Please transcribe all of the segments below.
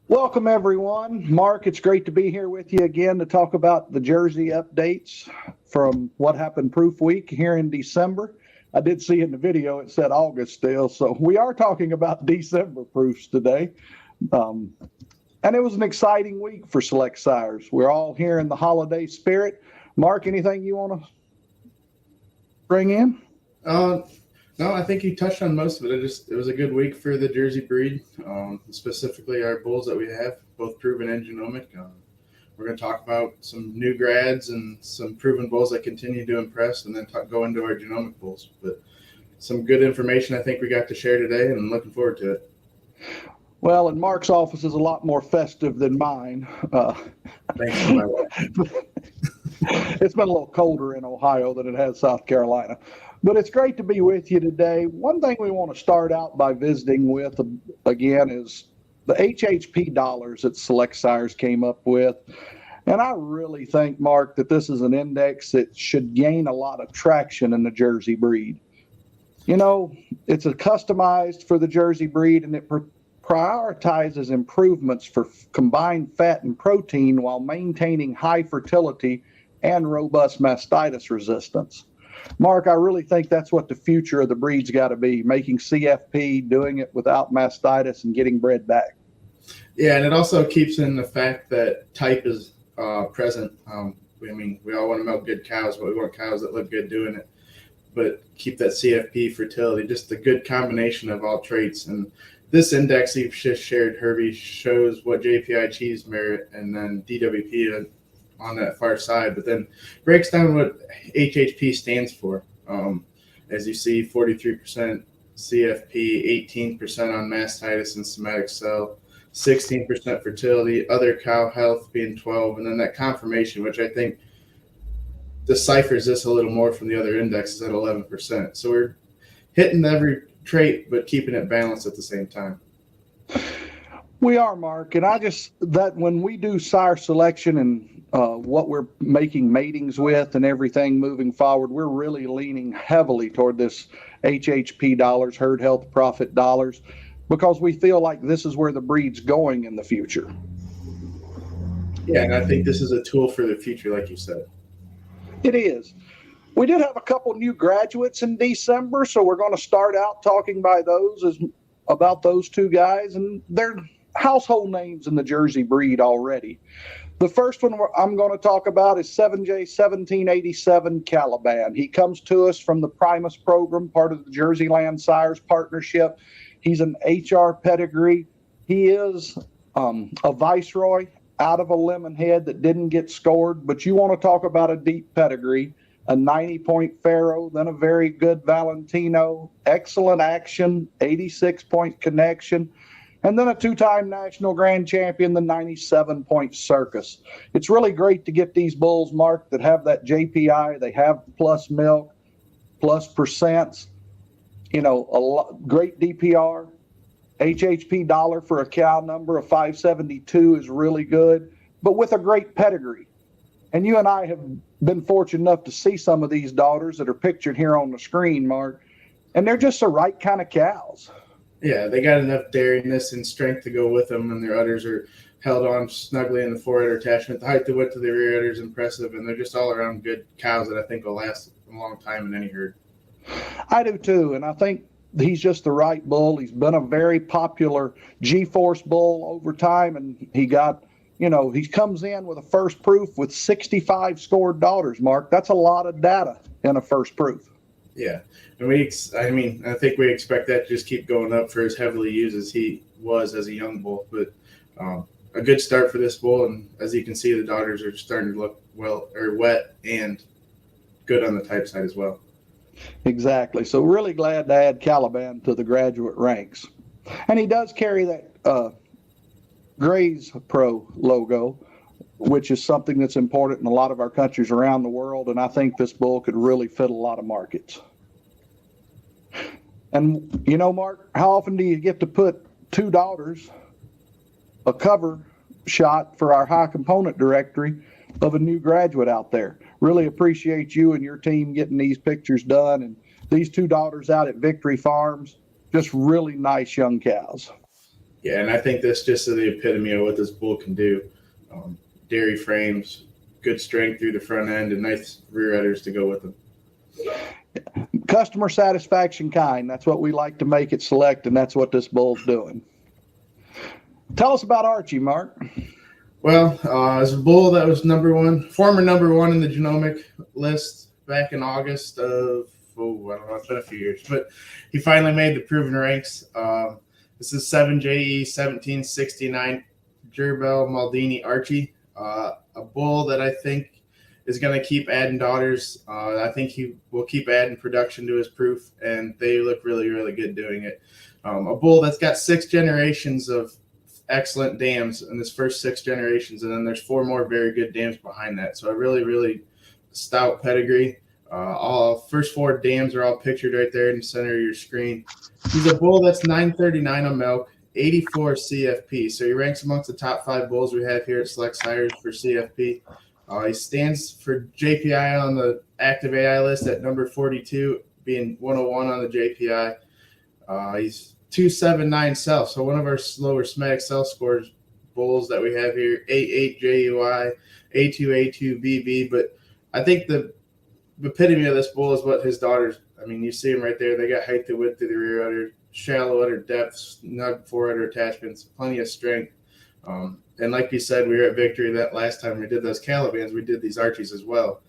Welcome, everyone. Mark, it's great to be here with you again to talk about the Jersey updates from what happened Proof Week here in December. I did see in the video it said August still, so we are talking about December proofs today. And it was an exciting week for Select Sires. We're all here in the holiday spirit. Mark, anything you want to bring in? No, I think you touched on most of it. It was a good week for the Jersey breed, specifically our bulls that we have, both proven and genomic. We're going to talk about some new grads and some proven bulls that continue to impress, and then go into our genomic bulls. But some good information I think we got to share today, and I'm looking forward to it. Well, and Mark's office is a lot more festive than mine. Thanks for my wife. It's been a little colder in Ohio than it has South Carolina. But it's great to be with you today. One thing we want to start out by visiting with, again, is the HHP dollars that Select Sires came up with. And I really think, Mark, that this is an index that should gain a lot of traction in the Jersey breed. You know, it's customized for the Jersey breed, and it prioritizes improvements for combined fat and protein while maintaining high fertility and robust mastitis resistance. Mark, I really think that's what the future of the breed's got to be, making CFP, doing it without mastitis, and getting bred back. Yeah, and it also keeps in the fact that type is present. We all want to milk good cows, but we want cows that look good doing it. But keep that CFP fertility, just a good combination of all traits. And this index you've just shared, Herby, shows what JPI cheese merit and then DWP on that far side, but then breaks down what HHP stands for. As you see, 43% CFP, 18% on mastitis and somatic cell, 16% fertility, other cow health being 12, and then that conformation, which I think deciphers this a little more from the other indexes at 11%. So we're hitting every trait, but keeping it balanced at the same time. We are, Mark, and that when we do sire selection and what we're making matings with and everything moving forward, we're really leaning heavily toward this HHP dollars, herd health profit dollars, because we feel like this is where the breed's going in the future. Yeah, and I think this is a tool for the future, like you said. It is. We did have a couple new graduates in December, so we're going to start out talking about those two guys, and they're household names in the Jersey breed already. The first one I'm going to talk about is 7J1787 Caliban. He comes to us from the Primus program, part of the Jersey Land Sires partnership. He's an HR pedigree. He is a Viceroy out of a Lemonhead that didn't get scored, but you want to talk about a deep pedigree. A 90-point Pharaoh, then a very good Valentino, excellent action, 86-point connection, and then a two-time national grand champion, the 97-point Circus. It's really great to get these bulls, Mark, that have that JPI. They have plus milk, plus percents, great DPR. HHP dollar for a cow number of 572 is really good, but with a great pedigree. And you and I have been fortunate enough to see some of these daughters that are pictured here on the screen, Mark, and they're just the right kind of cows. Yeah, they got enough dariness and strength to go with them, and their udders are held on snugly in the forehead attachment. The height, the width of the rear udder is impressive, and they're just all around good cows that I think will last a long time in any herd. I do too, and I think he's just the right bull. He's been a very popular G-Force bull over time, and he comes in with a first proof with 65 scored daughters, Mark. That's a lot of data in a first proof. Yeah. And I think we expect that to just keep going up for as heavily used as he was as a young bull. But a good start for this bull. And as you can see, the daughters are starting to look wet and good on the type side as well. Exactly. So really glad to add Caliban to the graduate ranks. And he does carry that Graze Pro logo, which is something that's important in a lot of our countries around the world, and I think this bull could really fit a lot of markets. And Mark, how often do you get to put two daughters, a cover shot for our high component directory of a new graduate out there? Really appreciate you and your team getting these pictures done, and these two daughters out at Victory Farms, just really nice young cows. Yeah, and I think that's just the epitome of what this bull can do. Dairy frames, good strength through the front end, and nice rear udders to go with them. Customer satisfaction kind. That's what we like to make it select, and that's what this bull's doing. Tell us about Archie, Mark. Well, as a bull that was former number one in the genomic list back in August of, I don't know, it's been a few years, but he finally made the proven ranks. This is 7JE 1769 Gerbel Maldini Archie, a bull that I think is going to keep adding daughters. I think he will keep adding production to his proof, and they look really, really good doing it. A bull that's got 6 generations of excellent dams in his first 6 generations, and then there's 4 more very good dams behind that. So a really, really stout pedigree. All first 4 dams are all pictured right there in the center of your screen. He's a bull that's 939 on milk, 84 CFP. So he ranks amongst the top 5 bulls we have here at Select Sires for CFP. He stands for JPI on the active AI list at number 42, being 101 on the JPI. He's 279 self, so one of our lower SMAG self scores bulls that we have here, 88 JUI, A2 BB. But I think the epitome of this bull is what his daughters. I mean, you see them right there. They got height to width to the rear udder, shallow udder depth, snug forudder attachments, plenty of strength. And like you said, we were at Victory that last time we did those Calibans. We did these Archies as well.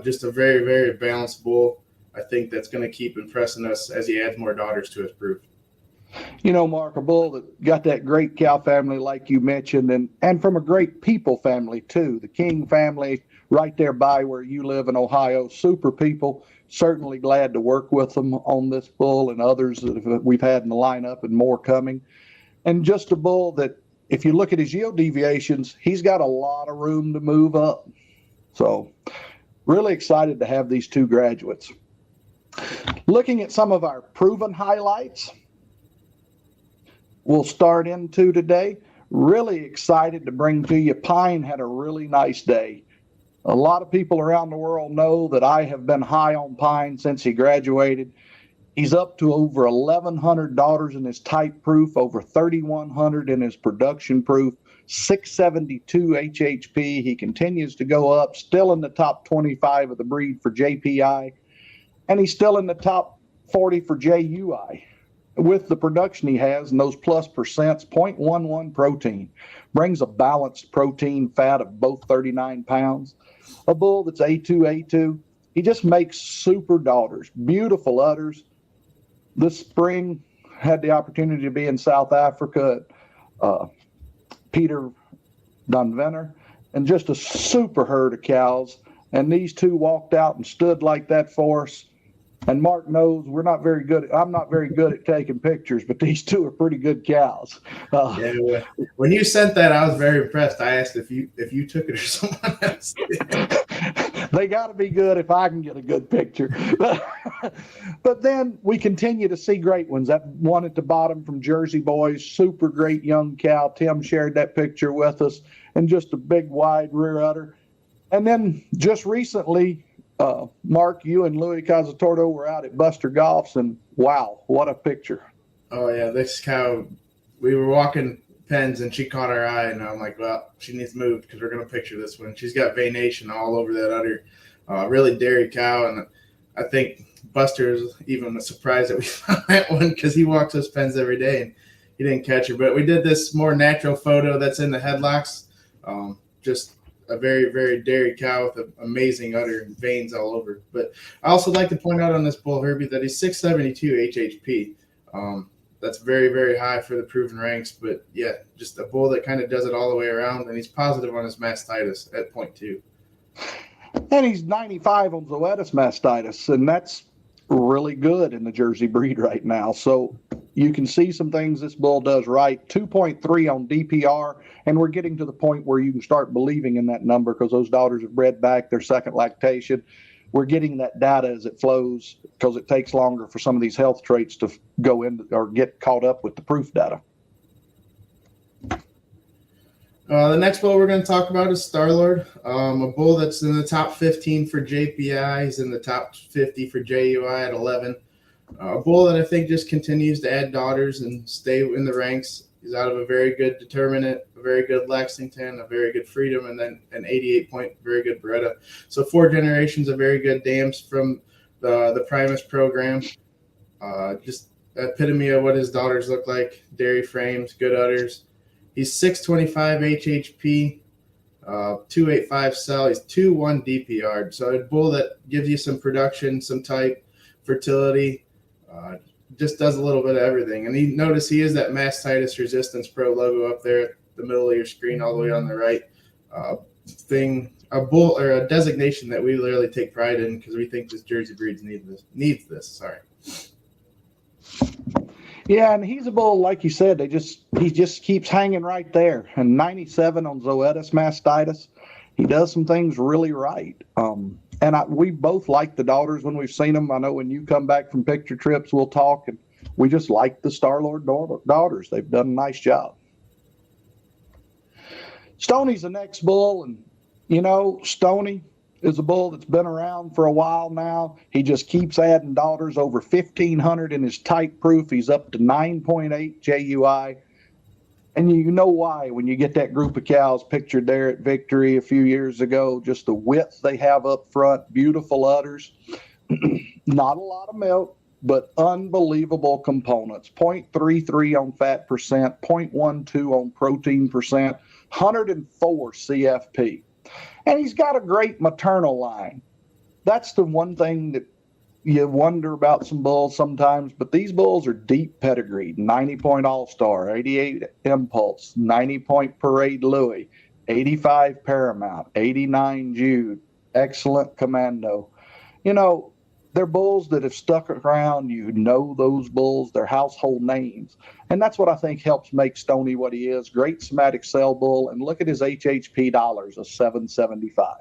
Just a very, very balanced bull. I think that's going to keep impressing us as he adds more daughters to his proof. You know, Mark, a bull that got that great cow family like you mentioned, and from a great people family too. The King family right there by where you live in Ohio, super people. Certainly glad to work with them on this bull and others that we've had in the lineup and more coming. And just a bull that, if you look at his yield deviations, he's got a lot of room to move up. So really excited to have these 2 graduates. Looking at some of our proven highlights, we'll start into today. Really excited to bring to you, Pine had a really nice day. A lot of people around the world know that I have been high on Pine since he graduated. He's up to over 1,100 daughters in his type proof, over 3,100 in his production proof, 672 HHP. He continues to go up, still in the top 25 of the breed for JPI, and he's still in the top 40 for JUI. With the production he has and those plus percents, 0.11 protein, brings a balanced protein fat of both 39 pounds. A bull that's A2. He just makes super daughters, beautiful udders. This spring, had the opportunity to be in South Africa at Peter Dunvenner, and just a super herd of cows. And these 2 walked out and stood like that for us. And Mark knows I'm not very good at taking pictures, but these 2 are pretty good cows. Yeah, when you sent that, I was very impressed. I asked if you took it or someone else did. They got to be good if I can get a good picture. But then we continue to see great ones. That one at the bottom from Jersey Boys, super great young cow. Tim shared that picture with us, and just a big wide rear udder. And then just recently, Mark, you and Louis Cazzatorto were out at Buster Golf's, and wow, what a picture. Oh yeah, this cow, we were walking pens and she caught our eye, and I'm like, well, she needs moved because we're going to picture this one. She's got venation all over that udder. Really dairy cow, and I think Buster is even surprised that we found that one because he walks those pens every day and he didn't catch her. But we did this more natural photo that's in the headlocks. Just a very, very dairy cow with an amazing udder and veins all over. But I also like to point out on this bull, Herby, that he's 672 HHP. That's very, very high for the proven ranks. But, yeah, just a bull that kind of does it all the way around. And he's positive on his mastitis at 0.2. And he's 95 on Zoetis mastitis, and that's really good in the Jersey breed right now. So you can see some things this bull does right. 2.3 on DPR, and we're getting to the point where you can start believing in that number because those daughters have bred back their second lactation. We're getting that data as it flows because it takes longer for some of these health traits to go in or get caught up with the proof data. The next bull we're going to talk about is Starlord, a bull that's in the top 15 for JPI. He's in the top 50 for JUI at 11. A bull that I think just continues to add daughters and stay in the ranks. He's out of a very good Determinate, a very good Lexington, a very good Freedom, and then an 88-point very good Beretta. So 4 generations of very good dams from the Primus program. Just epitome of what his daughters look like. Dairy frames, good udders. He's 625 HHP, 285 cell. He's 2-1 DPR. So a bull that gives you some production, some type, fertility, just does a little bit of everything. And notice he is that Mastitis Resistance Pro logo up there at the middle of your screen, all the way on the right. A bull or a designation that we literally take pride in because we think this Jersey breed needs this. Sorry. Yeah, and he's a bull, like you said. He just keeps hanging right there. And 97 on Zoetis mastitis. He does some things really right. And we both like the daughters when we've seen them. I know when you come back from picture trips, we'll talk, and we just like the Starlord daughters. They've done a nice job. Stoney's the next bull, and Stoney is a bull that's been around for a while now. He just keeps adding daughters, over 1,500 in his type proof. He's up to 9.8 JUI. And you know why when you get that group of cows pictured there at Victory a few years ago, just the width they have up front, beautiful udders, not a lot of milk, but unbelievable components. 0.33 on fat percent, 0.12 on protein percent, 104 CFP. And he's got a great maternal line. That's the one thing that you wonder about some bulls sometimes, but these bulls are deep pedigreed. 90-point All-Star, 88 Impulse, 90-point Parade Louis, 85 Paramount, 89 Jude, excellent Commando. They're bulls that have stuck around. Those bulls, they're household names. And that's what I think helps make Stoney what he is. Great somatic cell bull. And look at his HHP dollars of 775.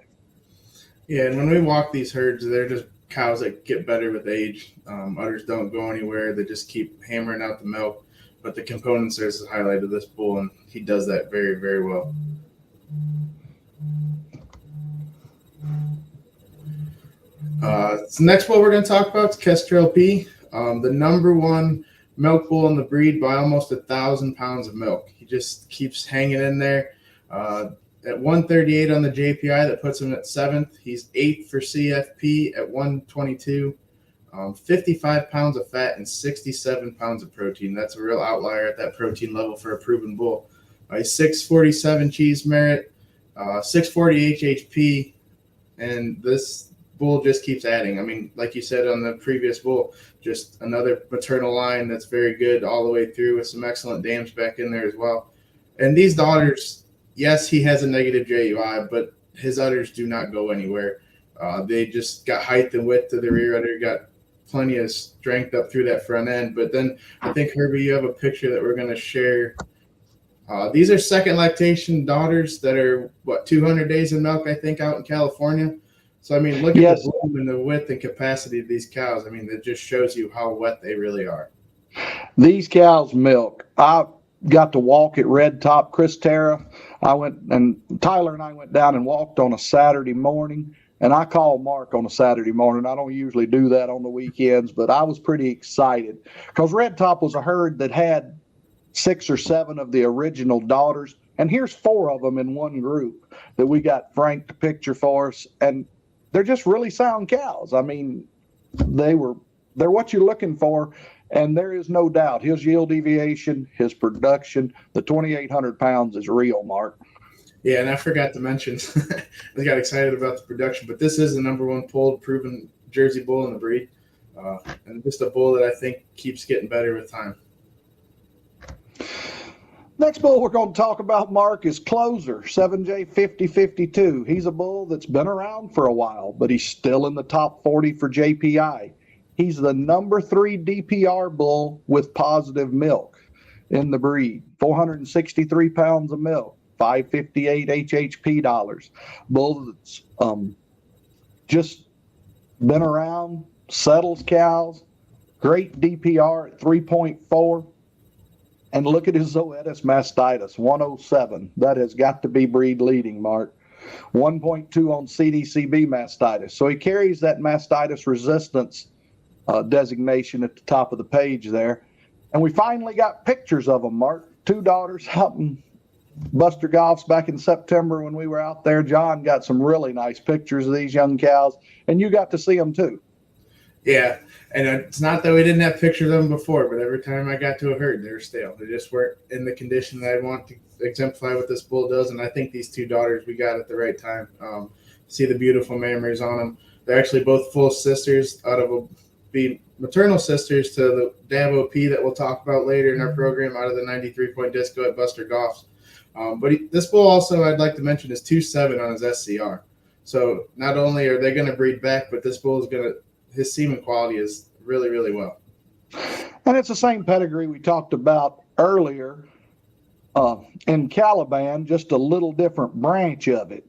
Yeah, and when we walk these herds, they're just cows that get better with age. Udders don't go anywhere. They just keep hammering out the milk. But the components are the highlight of this bull, and he does that very, very well. So next bull we're going to talk about is Kestrel P, the number 1 milk bull in the breed by almost 1,000 pounds of milk. He just keeps hanging in there. At 138 on the JPI, that puts him at 7th. He's 8th for CFP at 122. 55 pounds of fat and 67 pounds of protein. That's a real outlier at that protein level for a proven bull. He's 647 cheese merit, 640 HHP, and this bull just keeps adding. I mean, like you said on the previous bull, just another maternal line that's very good all the way through with some excellent dams back in there as well. And these daughters, yes, he has a negative JUI, but his udders do not go anywhere. They just got height and width to the rear udder, got plenty of strength up through that front end. But then I think, Herby, you have a picture that we're going to share. These are second lactation daughters that are, 200 days in milk, I think, out in California. So, I mean, look at the bloom and the width and capacity of these cows. I mean, that just shows you how wet they really are. These cows milk. I got to walk at Red Top. Chris Terra, Tyler and I went down and walked on a Saturday morning. And I called Marc on a Saturday morning. I don't usually do that on the weekends, but I was pretty excited because Red Top was a herd that had 6 or 7 of the original daughters. And here's 4 of them in one group that we got Frank to picture for us. And they're just really sound cows. I mean, they're what you're looking for. And there is no doubt his yield deviation, his production, the 2,800 pounds is real, Marc. Yeah, and I forgot to mention, I got excited about the production, but this is the number 1 polled proven Jersey bull in the breed. And just a bull that I think keeps getting better with time. Next bull we're going to talk about, Marc, is Closer, 7J5052. He's a bull that's been around for a while, but he's still in the top 40 for JPI. He's the number 3 DPR bull with positive milk in the breed. 463 pounds of milk, 558 HHP dollars. Bull that's just been around, settles cows, great DPR at 3.4. And look at his Zoetis mastitis, 107. That has got to be breed leading, Marc. 1.2 on CDCB mastitis. So he carries that mastitis resistance designation at the top of the page there. And we finally got pictures of him, Marc. two daughters out in Buster Golf's back in September when we were out there. John got some really nice pictures of these young cows, and you got to see them too. Yeah, and it's not that we didn't have pictures of them before, but every time I got to a herd, they were stale. They just weren't in the condition that I want to exemplify what this bull does, and I think these two daughters we got at the right time. See the beautiful mammaries on them. They're actually both full sisters out of being maternal sisters to the Dab OP that we'll talk about later in our program out of the 93-point disco at Buster Golf's. This bull also, I'd like to mention, is 2.7 on his SCR. So not only are they going to breed back, but this bull is going to, his semen quality is really, really well. And it's the same pedigree we talked about earlier in Caliban, just a little different branch of it,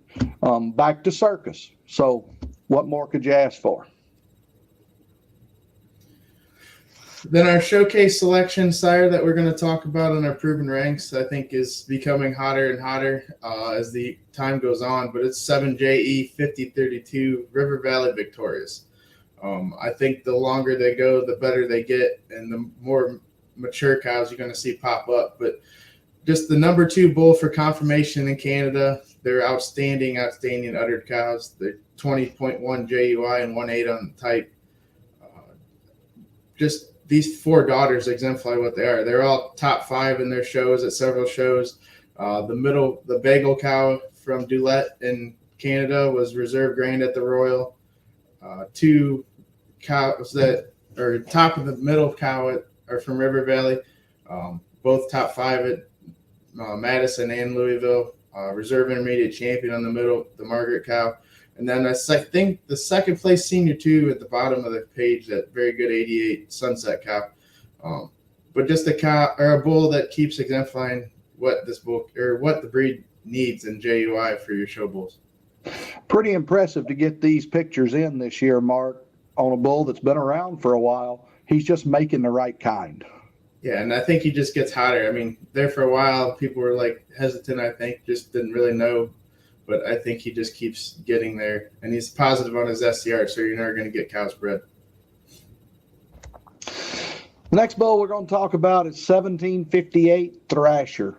back to circus. So what more could you ask for? Then our showcase selection, Sire, that we're going to talk about in our proven ranks, I think is becoming hotter and hotter as the time goes on. But it's 7JE 5032 River Valley Victorious. I think the longer they go, the better they get, and the more mature cows you're going to see pop up. But just the number 2 bull for confirmation in Canada. They're outstanding uddered cows. They're 20.1 JUI and 1.8 on the type. Just these 4 daughters exemplify what they are. They're all top 5 in their shows at several shows. The bagel cow from Dulette in Canada was reserve grand at the Royal. 2 cows that are top of the middle cow are from River Valley. Both top 5 at Madison and Louisville. Reserve intermediate champion on the middle, the Margaret cow. And then I think the second place senior 2 at the bottom of the page, that very good 88 Sunset cow. But just a cow or a bull that keeps exemplifying what this bull or what the breed needs in JUI for your show bulls. Pretty impressive to get these pictures in this year, Mark, on a bull that's been around for a while. He's just making the right kind. Yeah, and I think he just gets hotter. I mean, there for a while, people were like hesitant, I think, just didn't really know. But I think he just keeps getting there. And he's positive on his SCR, so you're never going to get cows bred. The next bull we're going to talk about is 1758 Thrasher.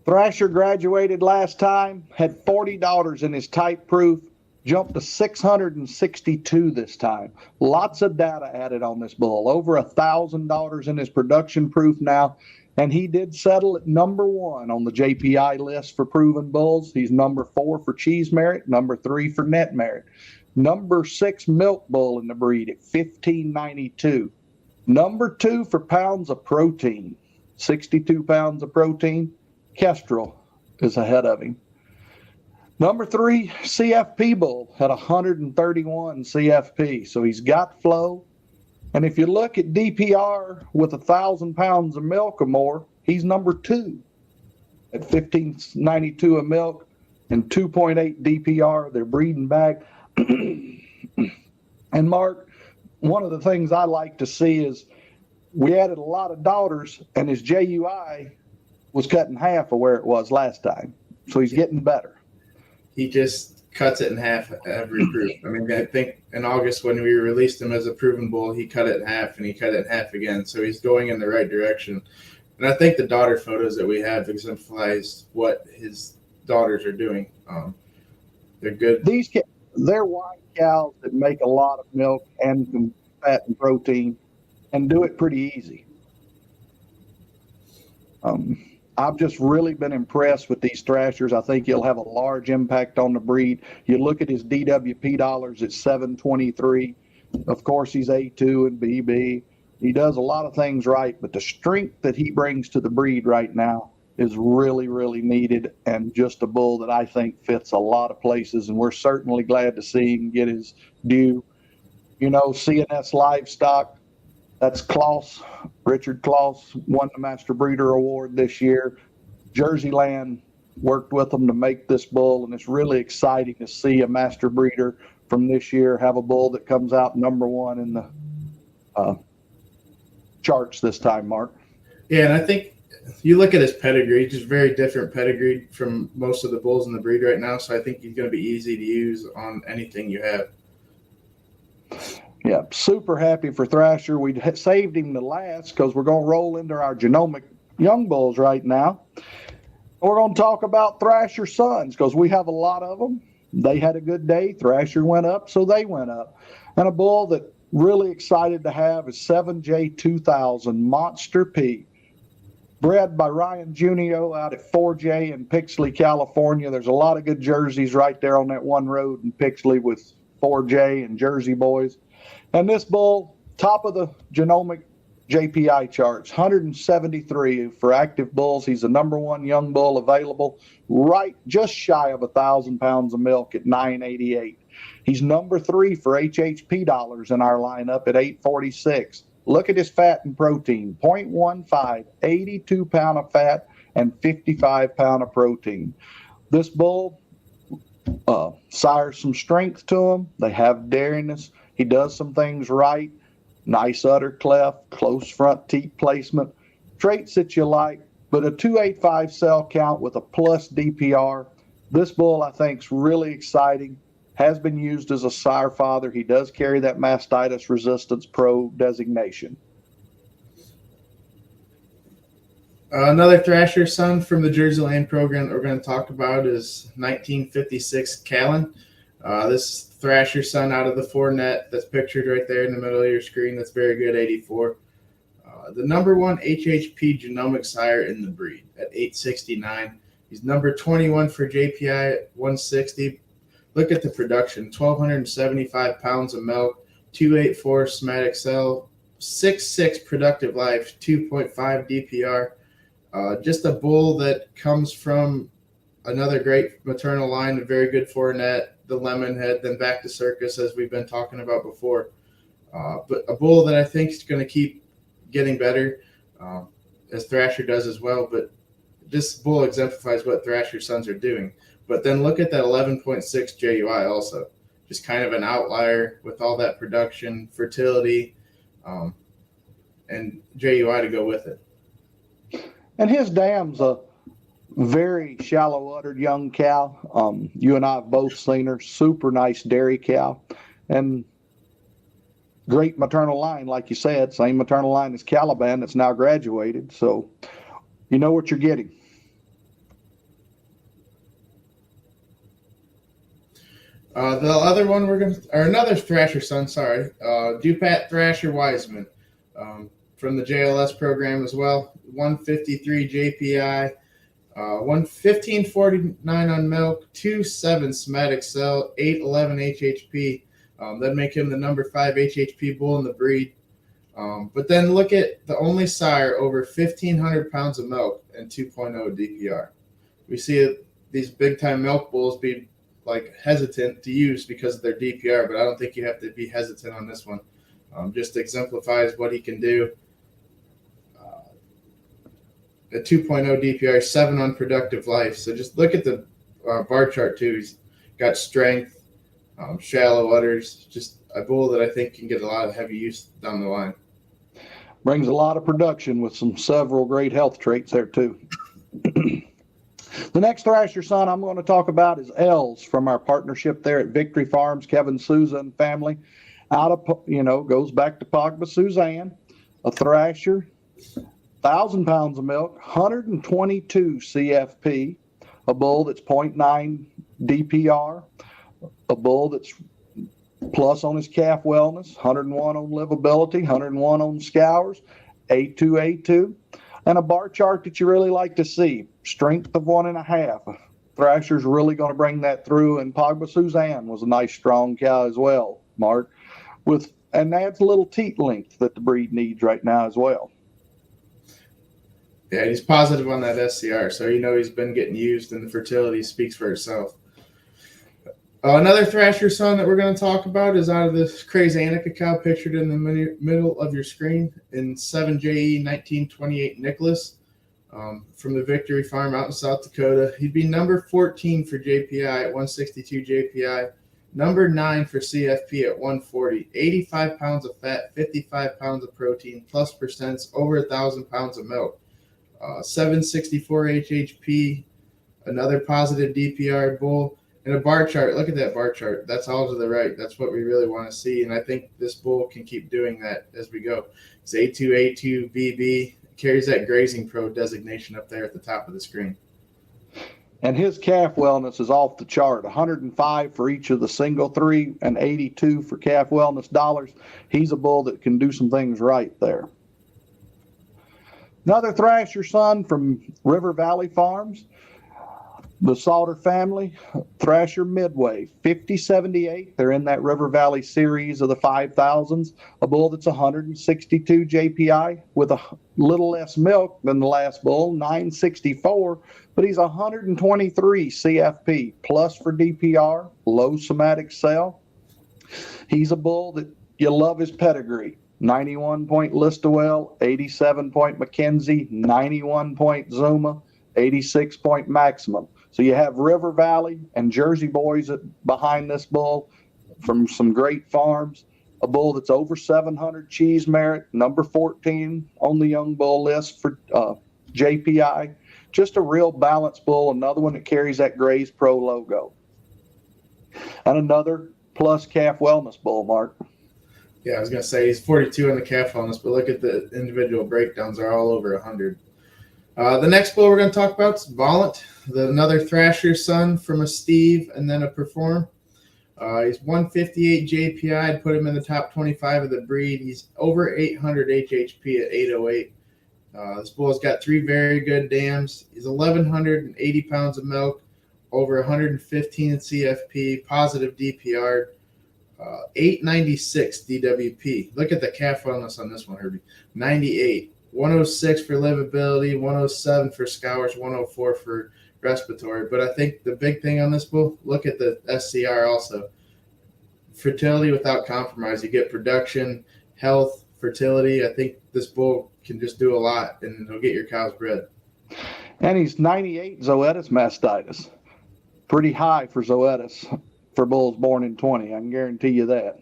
Thrasher graduated last time, had 40 daughters in his type proof, jumped to 662 this time. Lots of data added on this bull. Over 1,000 daughters in his production proof now. And he did settle at number 1 on the JPI list for proven bulls. He's number 4 for cheese merit, number 3 for net merit. Number 6 milk bull in the breed at 1592. Number 2 for pounds of protein, 62 pounds of protein. Kestrel is ahead of him. Number 3 CFP bull at 131 CFP. So he's got flow. And if you look at DPR with 1,000 pounds of milk or more, he's number 2 at 1592 of milk and 2.8 DPR. They're breeding back. And Mark, one of the things I like to see is we added a lot of daughters, and his JUI was cut in half of where it was last time. So he's getting better. He just cuts it in half every proof. I mean, I think in August when we released him as a proven bull, he cut it in half and he cut it in half again. So he's going in the right direction. And I think the daughter photos that we have exemplifies what his daughters are doing. They're good. They're white cows that make a lot of milk and fat and protein and do it pretty easy. I've just really been impressed with these Thrashers. I think he'll have a large impact on the breed. You look at his DWP dollars at 723. Of course, he's A2 and BB. He does a lot of things right, but the strength that he brings to the breed right now is really, really needed, and just a bull that I think fits a lot of places, and we're certainly glad to see him get his due. You know, CNS Livestock, that's Kloss. Richard Kloss won the Master Breeder Award this year. Jersey Land worked with them to make this bull, and it's really exciting to see a Master Breeder from this year have a bull that comes out number 1 in the charts this time, Mark. Yeah, and I think you look at his pedigree, just very different pedigree from most of the bulls in the breed right now, so I think he's going to be easy to use on anything you have. Yeah, super happy for Thrasher. We saved him to last because we're going to roll into our genomic young bulls right now. We're going to talk about Thrasher sons because we have a lot of them. They had a good day. Thrasher went up, so they went up. And a bull that really excited to have is 7J2000 Monster P, bred by Ryan Junio out at 4J in Pixley, California. There's a lot of good jerseys right there on that one road in Pixley with 4J and Jersey boys. And this bull, top of the genomic JPI charts, 173 for active bulls. He's the number one young bull available, right just shy of 1,000 pounds of milk at 988. He's number 3 for HHP dollars in our lineup at 846. Look at his fat and protein, 0.15, 82 pound of fat and 55 pound of protein. This bull, Sire, some strength to him. They have dariness. He does some things right. Nice udder cleft, close front teat placement, traits that you like, but a 285 cell count with a plus DPR. This bull, I think, is really exciting. Has been used as a sire father. He does carry that mastitis resistance pro designation. Another Thrasher son from the Jersey Land program that we're going to talk about is 1956 Callan. This Thrasher son out of the 4-net that's pictured right there in the middle of your screen. That's very good, 84. The number 1 HHP genomic sire in the breed at 869. He's number 21 for JPI at 160. Look at the production, 1,275 pounds of milk, 284 somatic cell, 6.6 productive life, 2.5 DPR. Just a bull that comes from another great maternal line, a very good 4-net, the Lemonhead, then back to Circus, as we've been talking about before. But a bull that I think is going to keep getting better, as Thrasher does as well. But this bull exemplifies what Thrasher sons are doing. But then look at that 11.6 JUI also. Just kind of an outlier with all that production, fertility, and JUI to go with it. And his dam's a very shallow-uddered young cow. You and I have both seen her. Super nice dairy cow. And great maternal line, like you said. Same maternal line as Caliban that's now graduated. So you know what you're getting. The other one another Thrasher son, sorry, Dupat Thrasher Wiseman from the JLS program as well. 153 JPI, 1549 on milk, 27 somatic cell, 811 HHP. That'd make him the number 5 HHP bull in the breed. But then look at the only sire over 1,500 pounds of milk and 2.0 DPR. We see these big-time milk bulls be hesitant to use because of their DPR, but I don't think you have to be hesitant on this one. Just exemplifies what he can do. A 2.0 DPR, 7 on productive life. So just look at the bar chart too. He's got strength, shallow udders, just a bull that I think can get a lot of heavy use down the line. Brings a lot of production with several great health traits there too. The next Thrasher son I'm going to talk about is Els from our partnership there at Victory Farms, Kevin Souza and family. Goes back to Pogba Suzanne, a Thrasher, 1,000 pounds of milk, 122 CFP, a bull that's 0.9 DPR, a bull that's plus on his calf wellness, 101 on livability, 101 on scours, A2, and a bar chart that you really like to see. Strength of 1.5. Thrasher's really going to bring that through, and Pogba Suzanne was a nice strong cow as well, Marc, and adds a little teat length that the breed needs right now as well. Yeah, he's positive on that SCR, so he's been getting used, and the fertility speaks for itself. Another Thrasher son that we're going to talk about is out of this crazy Annika cow pictured in the middle of your screen in 7JE 1928 Nicholas from the Victory Farm out in South Dakota. He'd be number 14 for JPI at 162 JPI, number 9 for CFP at 140, 85 pounds of fat, 55 pounds of protein, plus percents, over 1,000 pounds of milk. 764 HHP, another positive DPR bull. And a bar chart, look at that bar chart. That's all to the right. That's what we really want to see. And I think this bull can keep doing that as we go. It's A2, BB, carries that Grazing Pro designation up there at the top of the screen. And his calf wellness is off the chart. 105 for each of the single three and 82 for calf wellness dollars. He's a bull that can do some things right there. Another Thrasher son from River Valley Farms, the Salter family, Thrasher Midway, 5078. They're in that River Valley series of the 5,000s. A bull that's 162 JPI with a little less milk than the last bull, 964, but he's 123 CFP, plus for DPR, low somatic cell. He's a bull that you love his pedigree. 91 point Listowel, 87 point Mackenzie, 91 point Zuma, 86 point Maximum. So you have River Valley and Jersey boys behind this bull from some great farms. A bull that's over 700 cheese merit, number 14 on the young bull list for JPI. Just a real balanced bull. Another one that carries that Graze Pro logo. And another plus calf wellness bull, Mark. Yeah, I was going to say he's 42 on the calf wellness, but look at the individual breakdowns. They're all over 100. The next bull we're going to talk about is Bolen, another Thrasher son from a Steve and then a Perform. He's 158 JPI. I'd put him in the top 25 of the breed. He's over 800 HHP at 808. This bull's got 3 very good dams. He's 1,180 pounds of milk, over 115 in CFP, positive DPR, 896 DWP. Look at the calf wellness on this one, Herby. 98. 106 for livability, 107 for scours, 104 for respiratory. But I think the big thing on this bull, look at the SCR also. Fertility without compromise. You get production, health, fertility. I think this bull can just do a lot, and he'll get your cows bred. And he's 98 Zoetis mastitis. Pretty high for Zoetis for bulls born in 20. I can guarantee you that.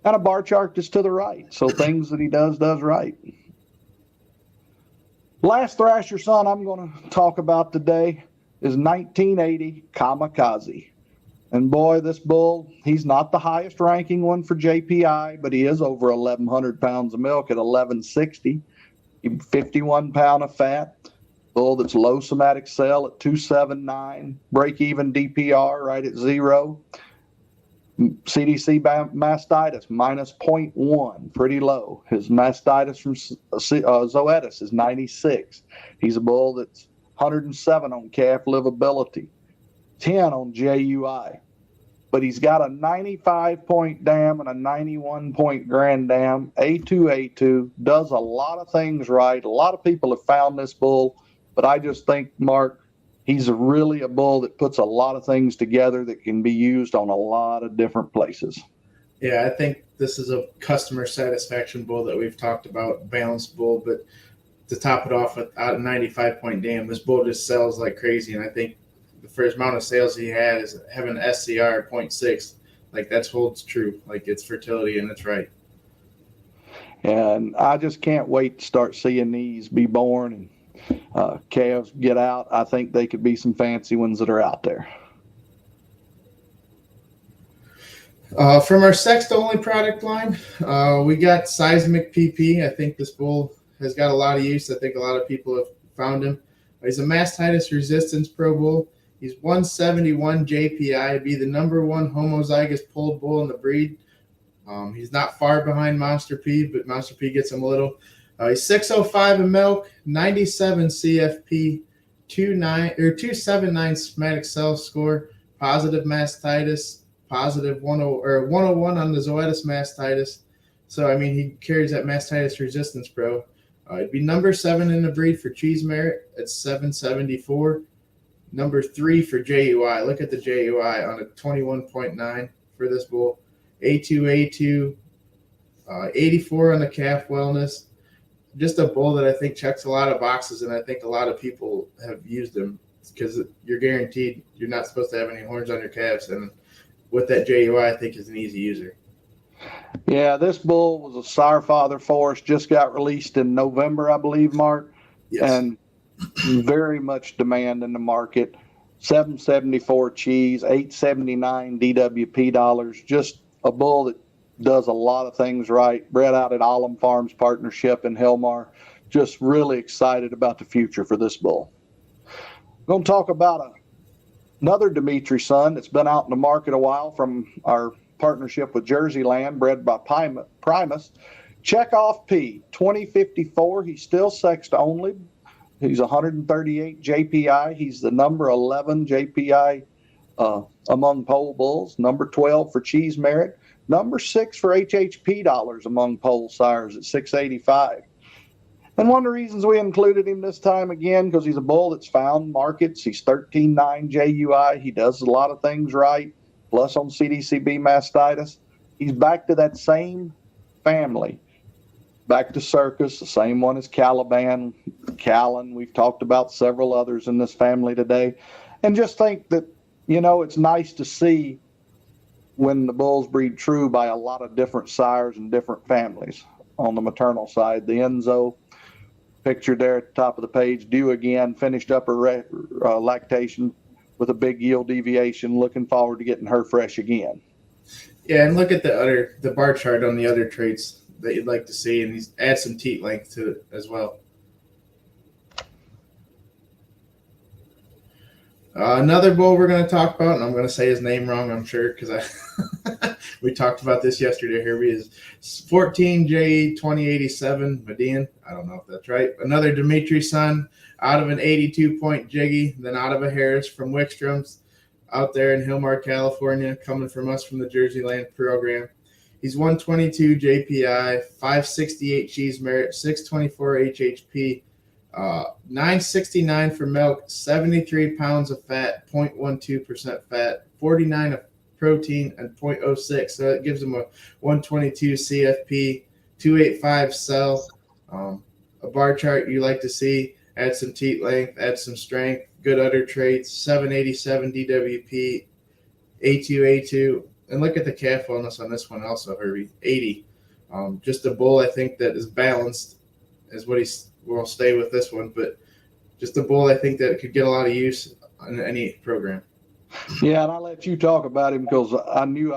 And a bar chart just to the right. So things that he does right. Last Thrasher son I'm going to talk about today is 1980 Kamikaze. And boy, this bull, he's not the highest ranking one for JPI, but he is over 1,100 pounds of milk at 1,160. 51 pound of fat. Bull that's low somatic cell at 279. Break even DPR right at 0. CDC mastitis minus 0.1, pretty low. His mastitis from Zoetis is 96. He's a bull that's 107 on calf livability, 10 on JUI. But he's got a 95 point dam and a 91 point grand dam, A2, does a lot of things right. A lot of people have found this bull, but I just think, Mark, he's really a bull that puts a lot of things together that can be used on a lot of different places. Yeah, I think this is a customer satisfaction bull that we've talked about, balanced bull. But to top it off with a 95 point dam, this bull just sells like crazy. And I think for his amount of sales he had is having an SCR at 0.6. Like that holds true. Like it's fertility and it's right. And I just can't wait to start seeing these be born and calves get out. I think they could be some fancy ones that are out there. From our sex-only product line, we got Seismic PP. I think this bull has got a lot of use. I think a lot of people have found him. He's a mastitis resistance pro bull. He's 171 JPI, be the #1 homozygous polled bull in the breed. He's not far behind Monster P, but Monster P gets him a little. He's 605 in milk, 97 CFP, 279 somatic cell score, positive mastitis, positive 101 on the Zoetis mastitis. So, I mean, he carries that mastitis resistance pro. It'd be #7 in the breed for cheese merit at 774. #3 for JUI. Look at the JUI on a 21.9 for this bull. A2, 84 on the calf wellness. Just a bull that I think checks a lot of boxes, and I think a lot of people have used him because you're guaranteed you're not supposed to have any horns on your calves. And with that JUI, I think is an easy user. Yeah, this bull was a sire father for us, just got released in November, I believe, Mark. Yes. And very much demand in the market. 774 cheese, 879 DWP dollars. Just a bull that does a lot of things right. Bred out at Alum Farms Partnership in Hilmar. just really excited about the future for this bull. I'm going to talk about another Dimitri son that's been out in the market a while from our partnership with Jersey Land, bred by Primus. Chekhov P, 2054. He's still sexed only. He's 138 JPI. He's the number 11 JPI among pole bulls, number 12 for cheese merit, number 6 for HHP dollars among pole sires at 685. And one of the reasons we included him this time again, because he's a bull that's found markets. He's 13.9 JUI. He does a lot of things right, plus on CDCB mastitis. He's back to that same family, back to Circus, the same one as Caliban, Callan. We've talked about several others in this family today. And just think that, it's nice to see when the bulls breed true by a lot of different sires and different families. On the maternal side, the Enzo, pictured there at the top of the page, due again, finished up her lactation with a big yield deviation, looking forward to getting her fresh again. Yeah, and look at the bar chart on the other traits that you'd like to see, and he's add some teat length to it as well. Another bull we're going to talk about, and I'm going to say his name wrong, I'm sure, because we talked about this yesterday. Herby is 14J 2087 Median. I don't know if that's right. Another Dimitri son out of an 82-point jiggy, then out of a Harris from Wickstrom's out there in Hillmar, California, coming from us from the Jersey Land program. He's 122 JPI, 568 cheese merit, 624 HHP, 969 for milk, 73 pounds of fat, 0.12% fat, 49 of protein, and 0.06. So it gives him a 122 CFP, 285 cell. A bar chart you like to see, add some teat length, add some strength, good udder traits, 787 DWP, A2. And look at the calf wellness on this one also, Herby, 80. Just a bull, I think, that is balanced is what we'll stay with this one, but just a bull I think that could get a lot of use in any program. Yeah, and I'll let you talk about him because I knew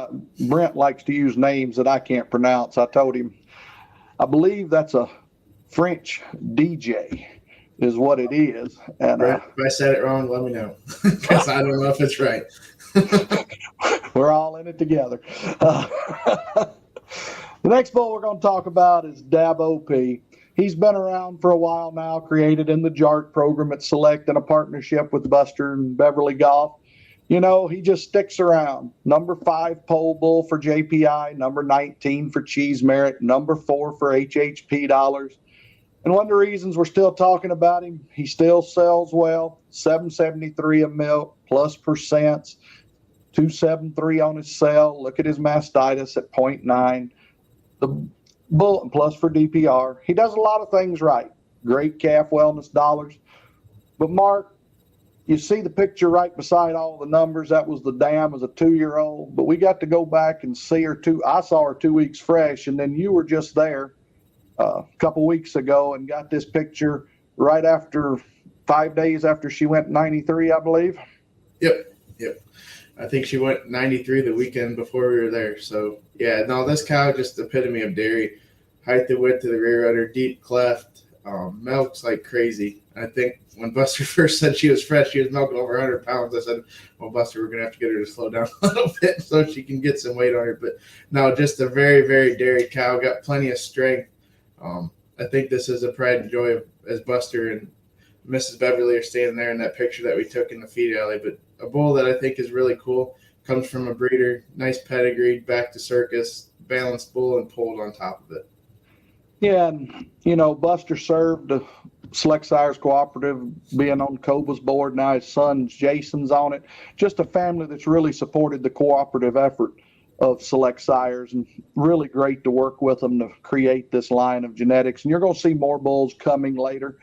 Brent likes to use names that I can't pronounce. I told him, I believe that's a French DJ is what it is. And Brent, if I said it wrong, let me know because I don't know if it's right. We're all in it together. The next bull we're going to talk about is Dab OP. He's been around for a while now, created in the JART program at Select in a partnership with Buster and Beverly Golf. He just sticks around. Number 5 pole bull for JPI, number 19 for cheese merit, number 4 for HHP dollars. And one of the reasons we're still talking about him, he still sells well, 773 a milk plus percents, 273 on his cell. Look at his mastitis at 0.9. The Bulletin Plus for DPR. He does a lot of things right. Great calf wellness dollars. But Mark, you see the picture right beside all the numbers. That was the dam as a 2-year-old. But we got to go back and see her I saw her 2 weeks fresh, and then you were just there a couple weeks ago and got this picture right after 5 days after she went 93, I believe. Yep. I think she went 93 the weekend before we were there. So, yeah, no, this cow just epitome of dairy. Height to width to the rear udder, deep cleft, milks like crazy. I think when Buster first said she was fresh, she was milking over 100 pounds. I said, well, Buster, we're going to have to get her to slow down a little bit so she can get some weight on her. But, no, just a very, very dairy cow. Got plenty of strength. I think this is a pride and joy as Buster and Mrs. Beverly are standing there in that picture that we took in the feed alley. But a bull that I think is really cool, comes from a breeder, nice pedigree, back to Circus, balanced bull, and pulled on top of it. Yeah, and, Buster served the Select Sires Cooperative, being on Coba's board. Now his son Jason's on it. Just a family that's really supported the cooperative effort of Select Sires, and really great to work with them to create this line of genetics. And you're going to see more bulls coming later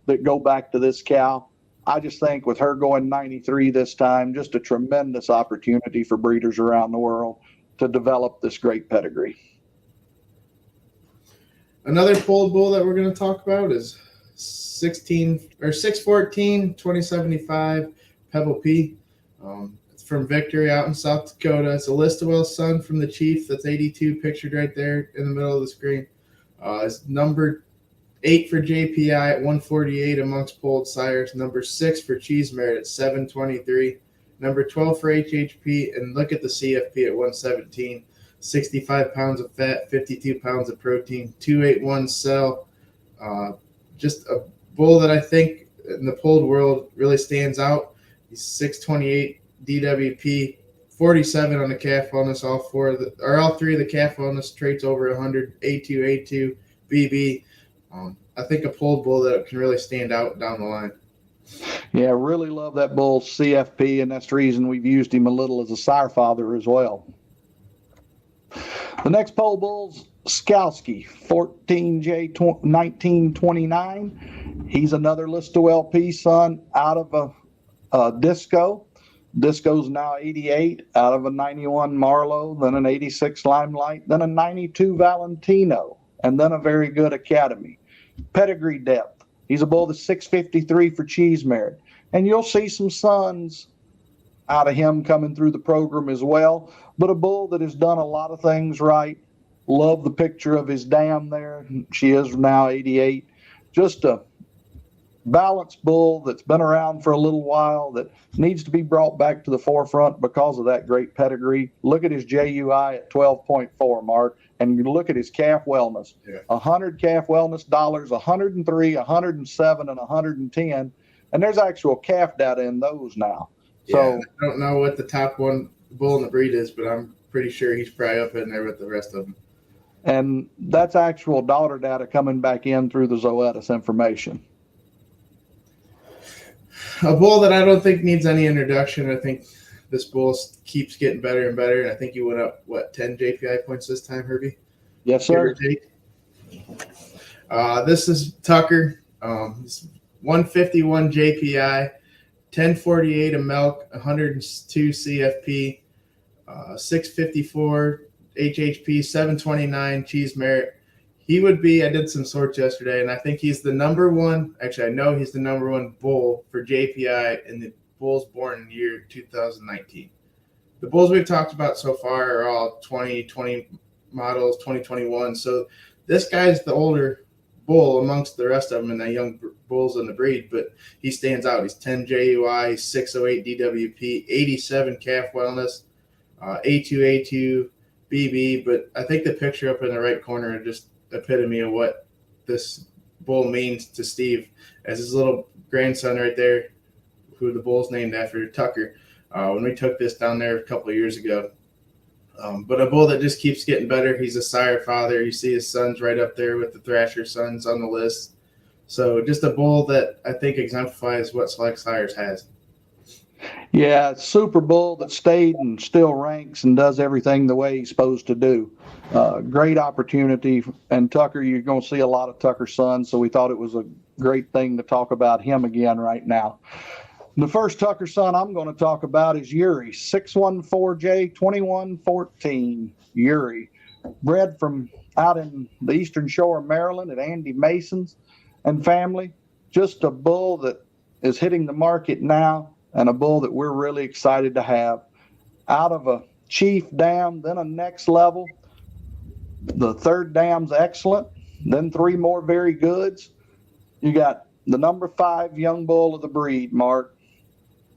that go back to this cow. I just think with her going 93 this time, just a tremendous opportunity for breeders around the world to develop this great pedigree. Another polled bull that we're going to talk about is 614 2075 Pebble P. It's from Victory out in South Dakota. It's a Listowel son from the Chief. That's 82 pictured right there in the middle of the screen. His number 8 for JPI at 148 amongst polled sires. Number 6 for Cheese Merit at 723. Number 12 for HHP, and look at the CFP at 117. 65 pounds of fat, 52 pounds of protein, 281 cell. Just a bull that I think in the polled world really stands out. He's 628 DWP, 47 on the calf wellness. All three of the calf wellness traits over 100. A2, BB. I think a polled bull that can really stand out down the line. Yeah, really love that bull CFP, and that's the reason we've used him a little as a sire father as well. The next pole bull's Skowski, 14J1929. He's another Listo LP son out of a Disco. Disco's now 88 out of a 91 Marlowe, then an 86 Limelight, then a 92 Valentino, and then a very good Academy. Pedigree depth. He's a bull that's 653 for Cheese Merit. And you'll see some sons out of him coming through the program as well. But a bull that has done a lot of things right. Love the picture of his dam there. She is now 88. Just a balanced bull that's been around for a little while that needs to be brought back to the forefront because of that great pedigree. Look at his JUI at 12.4, Mark. And you look at his calf wellness, 100 calf wellness dollars, 103, 107, and 110. And there's actual calf data in those now. So I don't know what the top one bull in the breed is, but I'm pretty sure he's probably up in there with the rest of them. And that's actual daughter data coming back in through the Zoetis information. A bull that I don't think needs any introduction. I think this bull keeps getting better and better. And I think you went up, 10 JPI points this time, Herby? Yes, sir. This is Tucker. 151 JPI, 1048 of milk, 102 CFP, 654 HHP, 729 Cheese Merit. He would be, I did some sorts yesterday, and I think he's the number one. Actually, I know he's the number one bull for JPI in the bulls born in the year 2019. The bulls we've talked about so far are all 2020 models, 2021. So this guy's the older bull amongst the rest of them and the young bulls in the breed, but he stands out. He's 10 JUI, 608 DWP, 87 calf wellness, A2, BB. But I think the picture up in the right corner is just epitome of what this bull means to Steve as his little grandson right there, who the bull's named after, Tucker, when we took this down there a couple of years ago. But a bull that just keeps getting better. He's a sire father. You see his sons right up there with the Thrasher sons on the list. So just a bull that I think exemplifies what Select Sires has. Yeah, super bull that stayed and still ranks and does everything the way he's supposed to do. Great opportunity. And Tucker, you're going to see a lot of Tucker sons, so we thought it was a great thing to talk about him again right now. The first Tucker son I'm going to talk about is Yuri, 614J2114. Yuri, bred from out in the Eastern Shore of Maryland at Andy Mason's and family. Just a bull that is hitting the market now, and a bull that we're really excited to have. Out of a chief dam, then a next level. The third dam's excellent, then 3 more very goods. You got the number 5 young bull of the breed, Mark,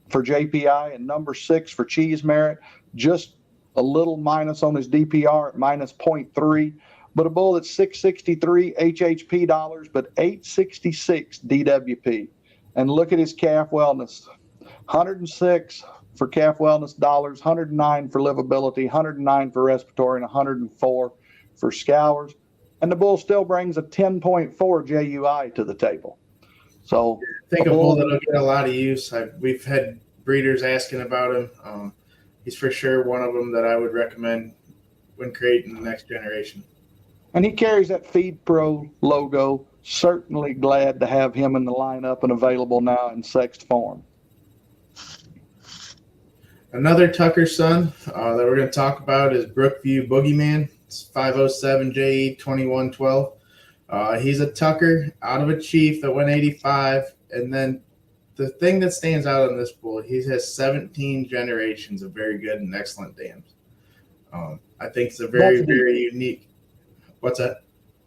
for JPI, and number 6 for Cheese Merit. Just a little minus on his DPR at minus 0.3, but a bull that's 663 HHP dollars, but 866 DWP. And look at his calf wellness. 106 for calf wellness dollars, 109 for livability, 109 for respiratory, and 104 for scours. And the bull still brings a 10.4 JUI to the table. So I think a bull that'll get a lot of use. We've had breeders asking about him. He's for sure one of them that I would recommend when creating the next generation. And he carries that Feed Pro logo. Certainly glad to have him in the lineup and available now in sexed form. Another Tucker son that we're going to talk about is Brookview Boogeyman. It's 507JE2112. He's a Tucker out of a Chief that went 85. And then the thing that stands out on this bull, he has 17 generations of very good and excellent dams. I think it's a very, very unique. What's that?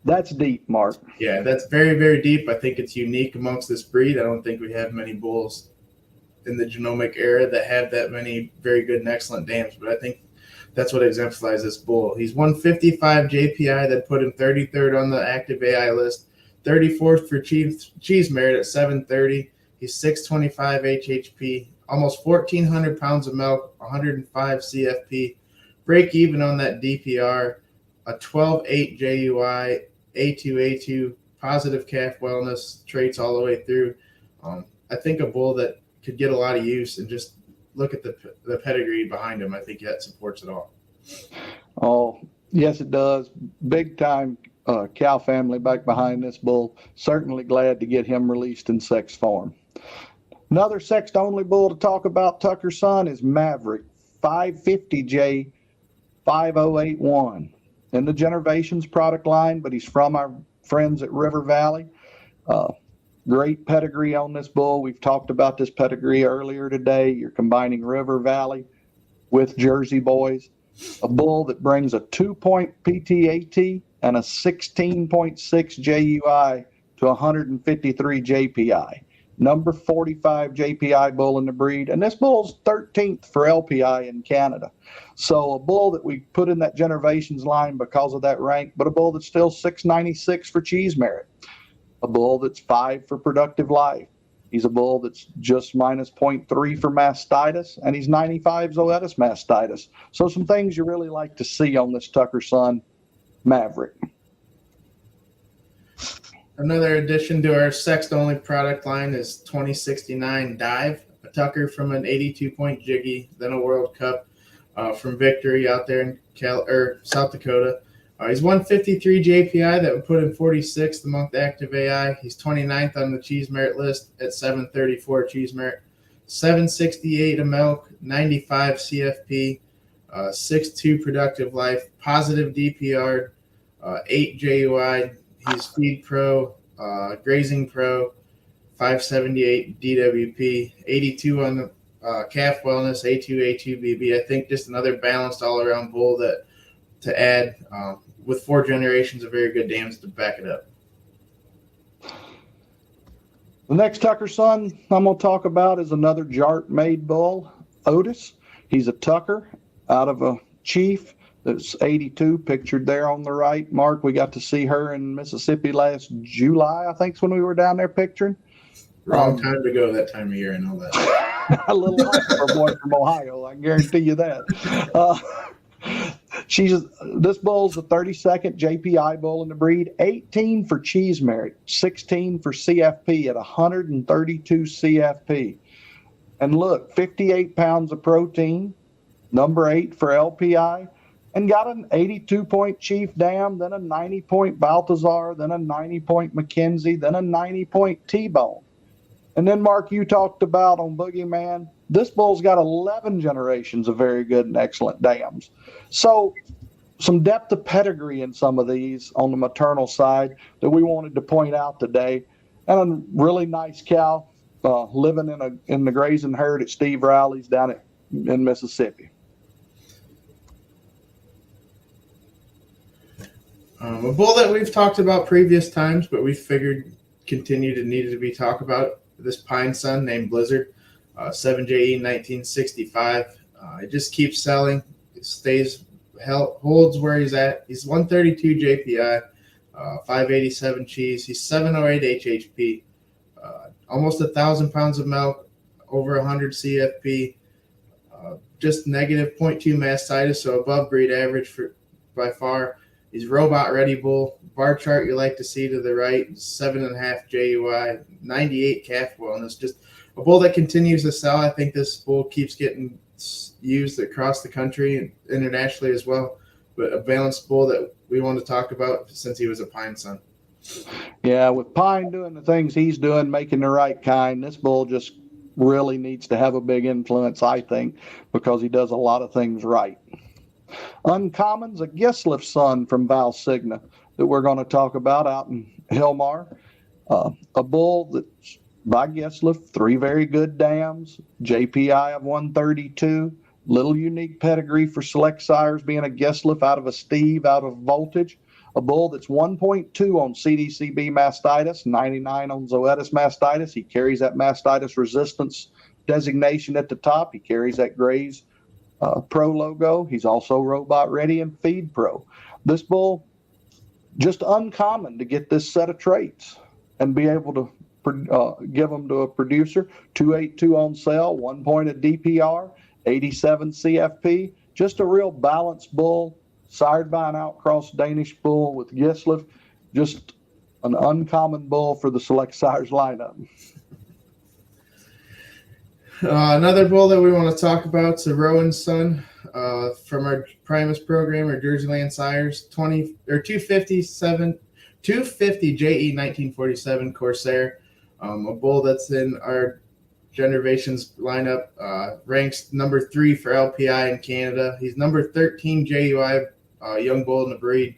That's deep, Mark. Yeah, that's very, very deep. I think it's unique amongst this breed. I don't think we have many bulls in the genomic era that have that many very good and excellent dams, but I think that's what exemplifies this bull. He's 155 JPI that put him 33rd on the active AI list, 34th for cheese merit at 730. He's 625 HHP, almost 1,400 pounds of milk, 105 CFP, break even on that DPR, a 12.8 JUI, A2, positive calf wellness traits all the way through. I think a bull that could get a lot of use, and just look at the pedigree behind him. I think that supports it all. Oh, yes, it does. Big time cow family back behind this bull. Certainly glad to get him released in sex form. Another sexed only bull to talk about, Tucker's son, is Maverick, 550J 5081. In the Generations product line, but he's from our friends at River Valley. Great pedigree on this bull. We've talked about this pedigree earlier today. You're combining River Valley with Jersey Boys. A bull that brings a 2-point PTAT and a 16.6 JUI to 153 JPI. Number 45 JPI bull in the breed. And this bull's 13th for LPI in Canada. So a bull that we put in that Generations line because of that rank, but a bull that's still 696 for cheese merit. A bull that's 5 for productive life. He's a bull that's just minus 0.3 for mastitis, and he's 95 Zoetis mastitis. So some things you really like to see on this Tucker son Maverick. Another addition to our sexed-only product line is 2069 Dive, a Tucker from an 82-point jiggy, then a World Cup from Victory out there in South Dakota. He's 153 JPI. That would put him 46th among the active AI. He's 29th on the cheese merit list at 734 cheese merit. 768 of milk, 95 CFP, 6'2 productive life, positive DPR, 8 JUI. He's Feed Pro, Grazing Pro, 578 DWP, 82 on the calf wellness, A2BB. I think just another balanced all-around bull that to add with 4 generations of very good dams to back it up. The next Tucker son I'm going to talk about is another Jart-made bull, Otis. He's a Tucker out of a Chief that's 82, pictured there on the right. Mark, we got to see her in Mississippi last July, I think is when we were down there picturing. Wrong time to go that time of year and all that. A little hot for a boy from Ohio, I guarantee you that. This bull's the 32nd JPI bull in the breed, 18 for cheese merit, 16 for CFP at 132 CFP. And look, 58 pounds of protein, number 8 for LPI, and got an 82-point Chief Dam, then a 90-point Balthazar, then a 90-point McKenzie, then a 90-point T-Bone. And then, Mark, you talked about on Boogeyman, this bull's got 11 generations of very good and excellent dams. So some depth of pedigree in some of these on the maternal side that we wanted to point out today. And a really nice cow living in the grazing herd at Steve Riley's down in Mississippi. A bull that we've talked about previous times, but we figured needed to be talked about, this Pine Son named Blizzard, 7JE 1965. It just keeps selling. It holds where he's at. He's 132 JPI, 587 cheese. He's 708 HHP, almost 1,000 pounds of milk, over 100 CFP, just negative 0.2 mastitis, so above breed average by far. He's robot ready bull. Bar chart you like to see to the right, 7.5 JUI, 98 calf wellness. Just a bull that continues to sell. I think this bull keeps getting used across the country and internationally as well. But a balanced bull that we want to talk about since he was a Pine Son. Yeah, with Pine doing the things he's doing, making the right kind, this bull just really needs to have a big influence, I think, because he does a lot of things right. Uncommon's a Gisliff son from Valsigna that we're going to talk about out in Hilmar. A bull that's by Gisliff, 3 very good dams, JPI of 132, little unique pedigree for select sires being a Gisliff out of a Steve, out of Voltage. a bull that's 1.2 on CDCB mastitis, 99 on Zoetis mastitis. He carries that mastitis resistance designation at the top. He carries that Graze Pro logo. He's also robot ready and feed pro. This bull, just uncommon to get this set of traits and be able to give them to a producer. 282 on sale, 1 point of DPR, 87 CFP. Just a real balanced bull, sired by an outcross Danish bull with Gislev. Just an uncommon bull for the Select Sires lineup. Another bull that we want to talk about is a Rowan's son from our Primus program, or Jerseyland Sires, 250 JE 1947 Corsair, a bull that's in our Generations lineup, ranks number 3 for LPI in Canada. He's number 13 JUI, young bull in the breed,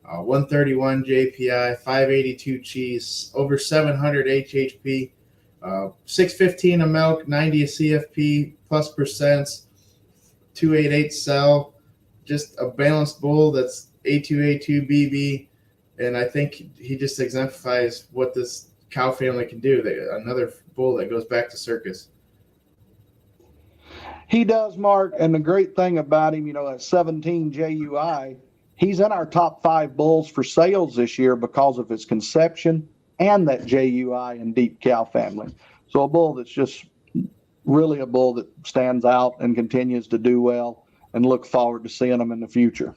131 JPI, 582 cheese, over 700 HHP. 615 a milk, 90 a CFP, plus percents, 288 cell, just a balanced bull that's A2 BB, and I think he just exemplifies what this cow family can do. Another bull that goes back to circus. He does, Mark, and the great thing about him, at 17 JUI, he's in our top 5 bulls for sales this year because of his conception and that JUI and deep cow family. So a bull that's just really a bull that stands out and continues to do well, and look forward to seeing him in the future.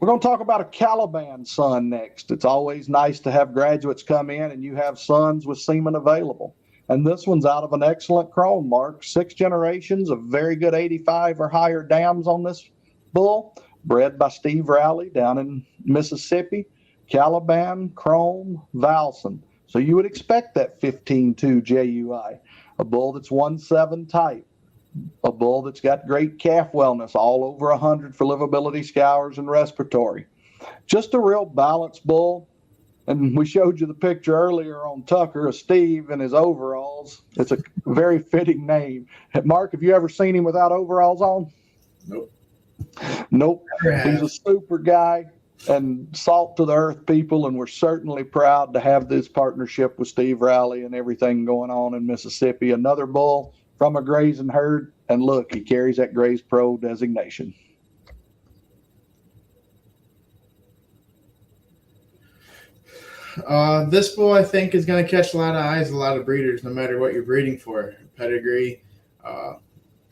We're going to talk about a Caliban son next. It's always nice to have graduates come in and you have sons with semen available. And this one's out of an excellent chrome, Mark. 6 generations of very good 85 or higher dams on this bull, bred by Steve Rowley down in Mississippi. Caliban, Chrome, Valson. So you would expect that 15-2 JUI, a bull that's 1-7 type, a bull that's got great calf wellness, all over 100 for livability, scours, and respiratory. Just a real balanced bull. And we showed you the picture earlier on Tucker of Steve in his overalls. It's a very fitting name. Mark, have you ever seen him without overalls on? Nope. He's a super guy and salt to the earth people, and we're certainly proud to have this partnership with Steve Rowley and everything going on in Mississippi. Another bull from a grazing herd, and look, he carries that Graze Pro designation. This bull, I think, is going to catch a lot of eyes, a lot of breeders, no matter what you're breeding for. Pedigree,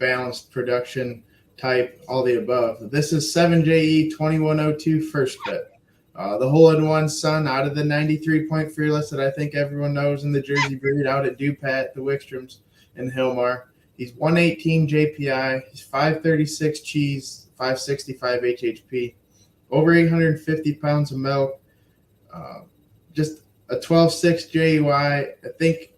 balanced production type, all the above. This is 7JE 2102 first fit. The hole-in-one son out of the 93-point Fearless that I think everyone knows in the Jersey breed, out at Dupat, the Wickstroms, and Hilmar. He's 118 JPI. He's 536 cheese, 565 HHP, over 850 pounds of milk. Just a 12.6 JUI. I think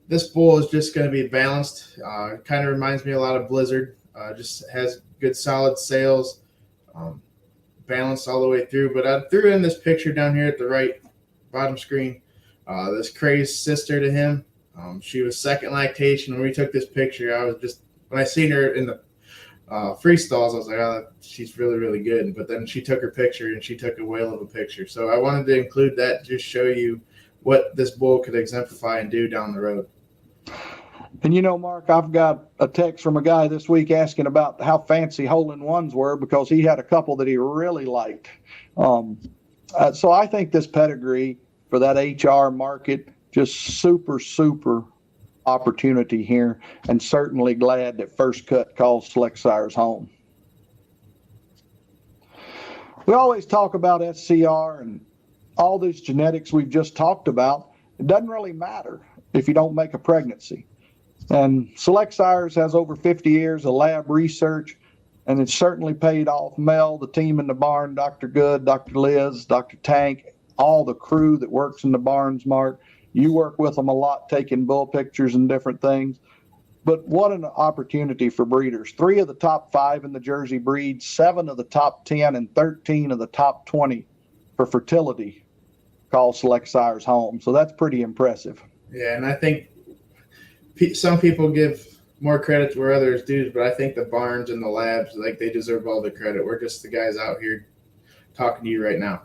this bull is just going to be balanced. Kind of reminds me a lot of Blizzard. Just has good solid sales, balanced all the way through. But I threw in this picture down here at the right bottom screen. This crazed sister to him. She was second lactation when we took this picture. I was just, when I seen her in the free stalls, I was like, oh, she's really, really good. But then she took her picture, and she took a whale of a picture. So I wanted to include that to just show you what this bull could exemplify and do down the road. And Mark, I've got a text from a guy this week asking about how fancy hole-in-ones were because he had a couple that he really liked. So I think this pedigree for that HR market, just super, super opportunity here, and certainly glad that First Cut calls Select Sires home. We always talk about SCR and all these genetics we've just talked about. It doesn't really matter if you don't make a pregnancy. And Select Sires has over 50 years of lab research, and it's certainly paid off. Mel, the team in the barn, Dr. Good, Dr. Liz, Dr. Tank, all the crew that works in the barns, Mark. You work with them a lot, taking bull pictures and different things. But what an opportunity for breeders. 3 of the top 5 in the Jersey breed, 7 of the top 10, and 13 of the top 20 for fertility call Select Sires home. So that's pretty impressive. Yeah, and I think some people give more credit to where others do, but I think the barns and the labs, like, they deserve all the credit. We're just the guys out here talking to you right now.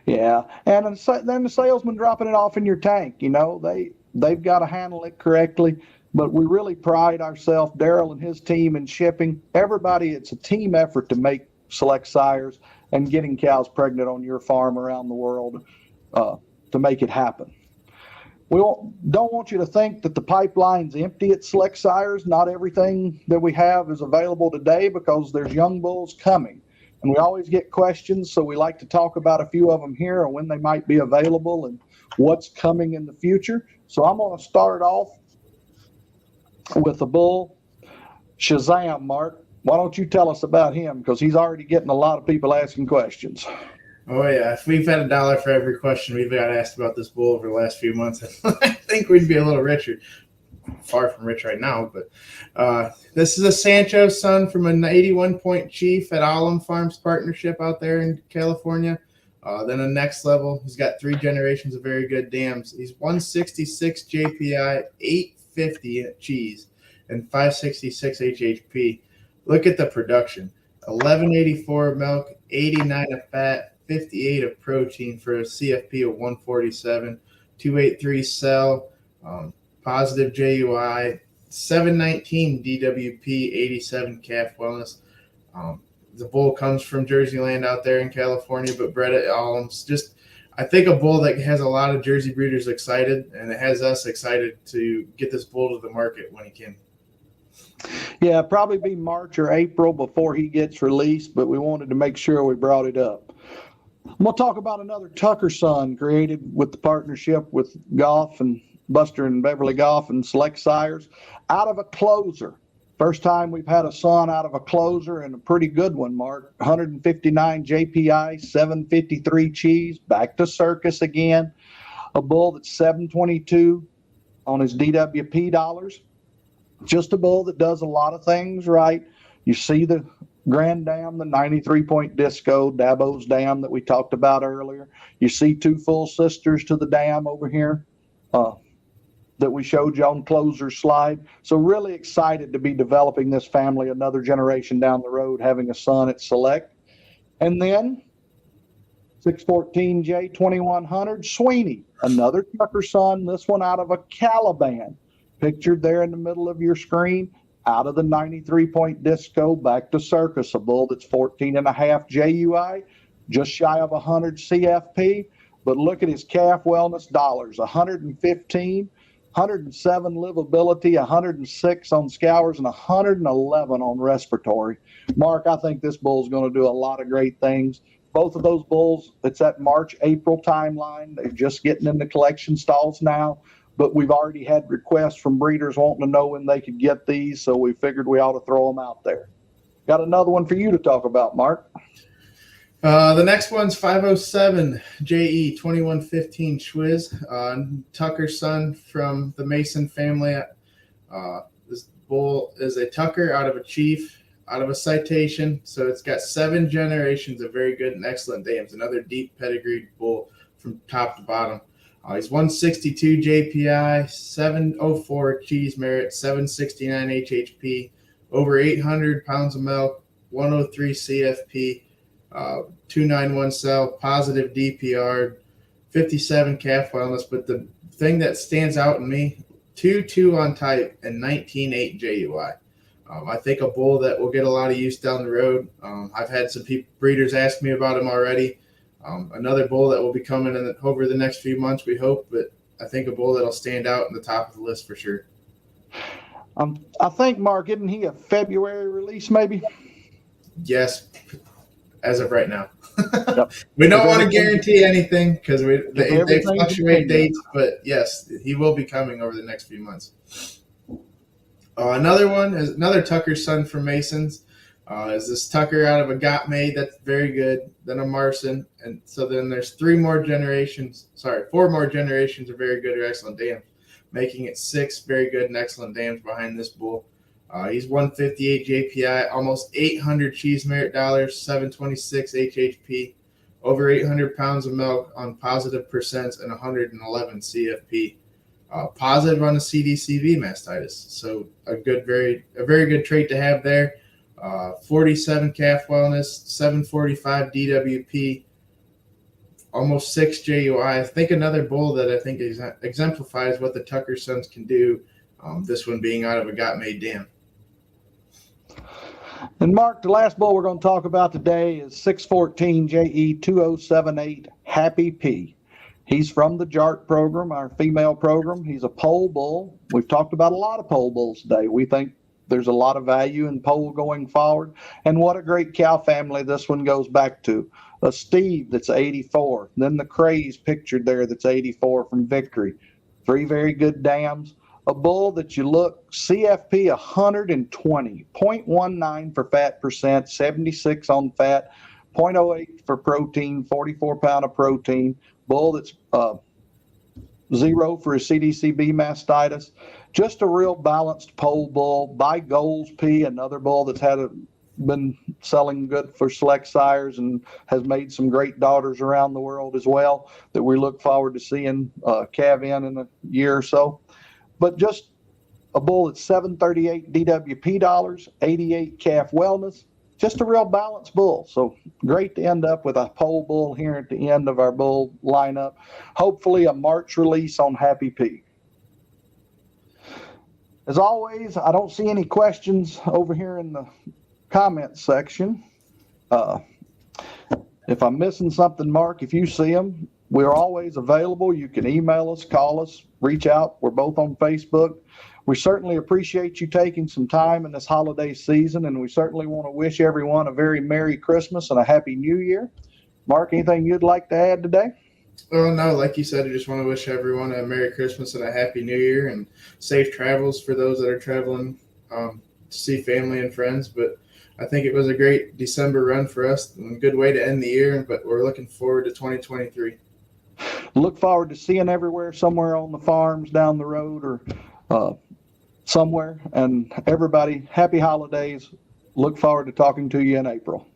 Yeah, and then the salesman dropping it off in your tank. They've got to handle it correctly. But we really pride ourselves, Daryl and his team, in shipping. Everybody, it's a team effort to make Select Sires and getting cows pregnant on your farm around the world to make it happen. We don't want you to think that the pipeline's empty at Select Sires. Not everything that we have is available today because there's young bulls coming. And we always get questions, so we like to talk about a few of them here and when they might be available and what's coming in the future. So I'm going to start off with the bull Shazam. Mark, why don't you tell us about him, because he's already getting a lot of people asking questions. Oh yeah, if we've had $1 for every question we've got asked about this bull over the last few months, I think we'd be a little richer. Far from rich right now, but this is a Sancho son from an 81-point chief at Alum Farms Partnership out there in California. Then a next level, he's got 3 generations of very good dams. He's 166 JPI, 850 at cheese, and 566 HHP. Look at the production: 1184 of milk, 89 of fat, 58 of protein for a CFP of 147, 283 cell, positive JUI, 719 DWP, 87 calf wellness. The bull comes from Jersey land out there in California, but bred at Alums. Just, I think, a bull that has a lot of Jersey breeders excited, and it has us excited to get this bull to the market when he can. Yeah, probably be March or April before he gets released, but we wanted to make sure we brought it up. We'll talk about another Tucker son created with the partnership with Goff and Buster and Beverly Goff and Select Sires, out of a closer. First time we've had a son out of a closer, and a pretty good one, Mark. 159 JPI, 753 cheese, back to circus again. A bull that's 722 on his DWP dollars. Just a bull that does a lot of things right. You see the Grand Dam, the 93-point disco, Dabo's dam that we talked about earlier. You see 2 full sisters to the dam over here that we showed you on closer slide. So really excited to be developing this family another generation down the road, having a son at Select. And then 614J 2100 Sweeney, another Tucker son, this one out of a Caliban, pictured there in the middle of your screen, out of the 93-point disco, back to circus, a bull that's 14.5 JUI, just shy of 100 CFP. But look at his calf wellness dollars: 115, 107 livability, 106 on scours, and 111 on respiratory. Mark, I think this bull's going to do a lot of great things. Both of those bulls, it's that March, April timeline. They're just getting in the collection stalls now, but we've already had requests from breeders wanting to know when they could get these, so we figured we ought to throw them out there. Got another one for you to talk about, Mark. The next one's 507 JE 2115 Schwiz, Tucker's son from the Mason family. This bull is a Tucker out of a chief, out of a citation. So it's got 7 generations of very good and excellent dams. Another deep pedigreed bull from top to bottom. He's 162 JPI, 704 cheese merit, 769 HHP, over 800 pounds of milk, 103 CFP. 291 cell, positive DPR, 57 calf wellness. But the thing that stands out in me, 2-2 on type and 19.8 JUI. I think a bull that will get a lot of use down the road. I've had some breeders ask me about him already. Another bull that will be coming over the next few months, we hope. But I think a bull that'll stand out in the top of the list for sure. I think, Mark, isn't he a February release maybe? Yes, as of right now. Yep. We don't want to guarantee anything because they fluctuate dates, but yes, he will be coming over the next few months. Another one is another Tucker son from Masons. Is this Tucker out of a Got Made that's very good, then a Marson, and so then there's 4 more generations of very good or excellent dams, making it 6 very good and excellent dams behind this bull. He's 158 JPI, almost 800 cheese merit dollars, 726 HHP, over 800 pounds of milk on positive percents, and 111 CFP. Positive on the CDCV mastitis. So a very good trait to have there. 47 calf wellness, 745 DWP, almost 6 JUI. I think another bull that I think exemplifies what the Tucker sons can do, this one being out of a got-made dam. And Mark, the last bull we're going to talk about today is 614 JE 2078 Happy P. He's from the JART program, our female program. He's a pole bull. We've talked about a lot of pole bulls today. We think there's a lot of value in pole going forward. And what a great cow family this one goes back to. A Steve that's 84. Then the Craze pictured there that's 84 from Victory. 3 very good dams. A bull that you look, CFP 120, 0.19 for fat percent, 76 on fat, 0.08 for protein, 44 pound of protein. Bull that's 0 for a CDCB mastitis. Just a real balanced pole bull. By Goals P, another bull that's been selling good for select sires and has made some great daughters around the world as well that we look forward to seeing calve in a year or so. But just a bull that's 738 DWP dollars, 88 calf wellness. Just a real balanced bull. So great to end up with a pole bull here at the end of our bull lineup. Hopefully a March release on Happy P. As always, I don't see any questions over here in the comments section. If I'm missing something, Mark, if you see them, we're always available. You can email us, call us, reach out. We're both on Facebook. We certainly appreciate you taking some time in this holiday season, and we certainly want to wish everyone a very Merry Christmas and a Happy New Year. Mark, anything you'd like to add today? Oh, no, like you said, I just want to wish everyone a Merry Christmas and a Happy New Year and safe travels for those that are traveling to see family and friends. But I think it was a great December run for us and a good way to end the year, but we're looking forward to 2023. Look forward to seeing everywhere, somewhere on the farms down the road or somewhere. And everybody, happy holidays. Look forward to talking to you in April.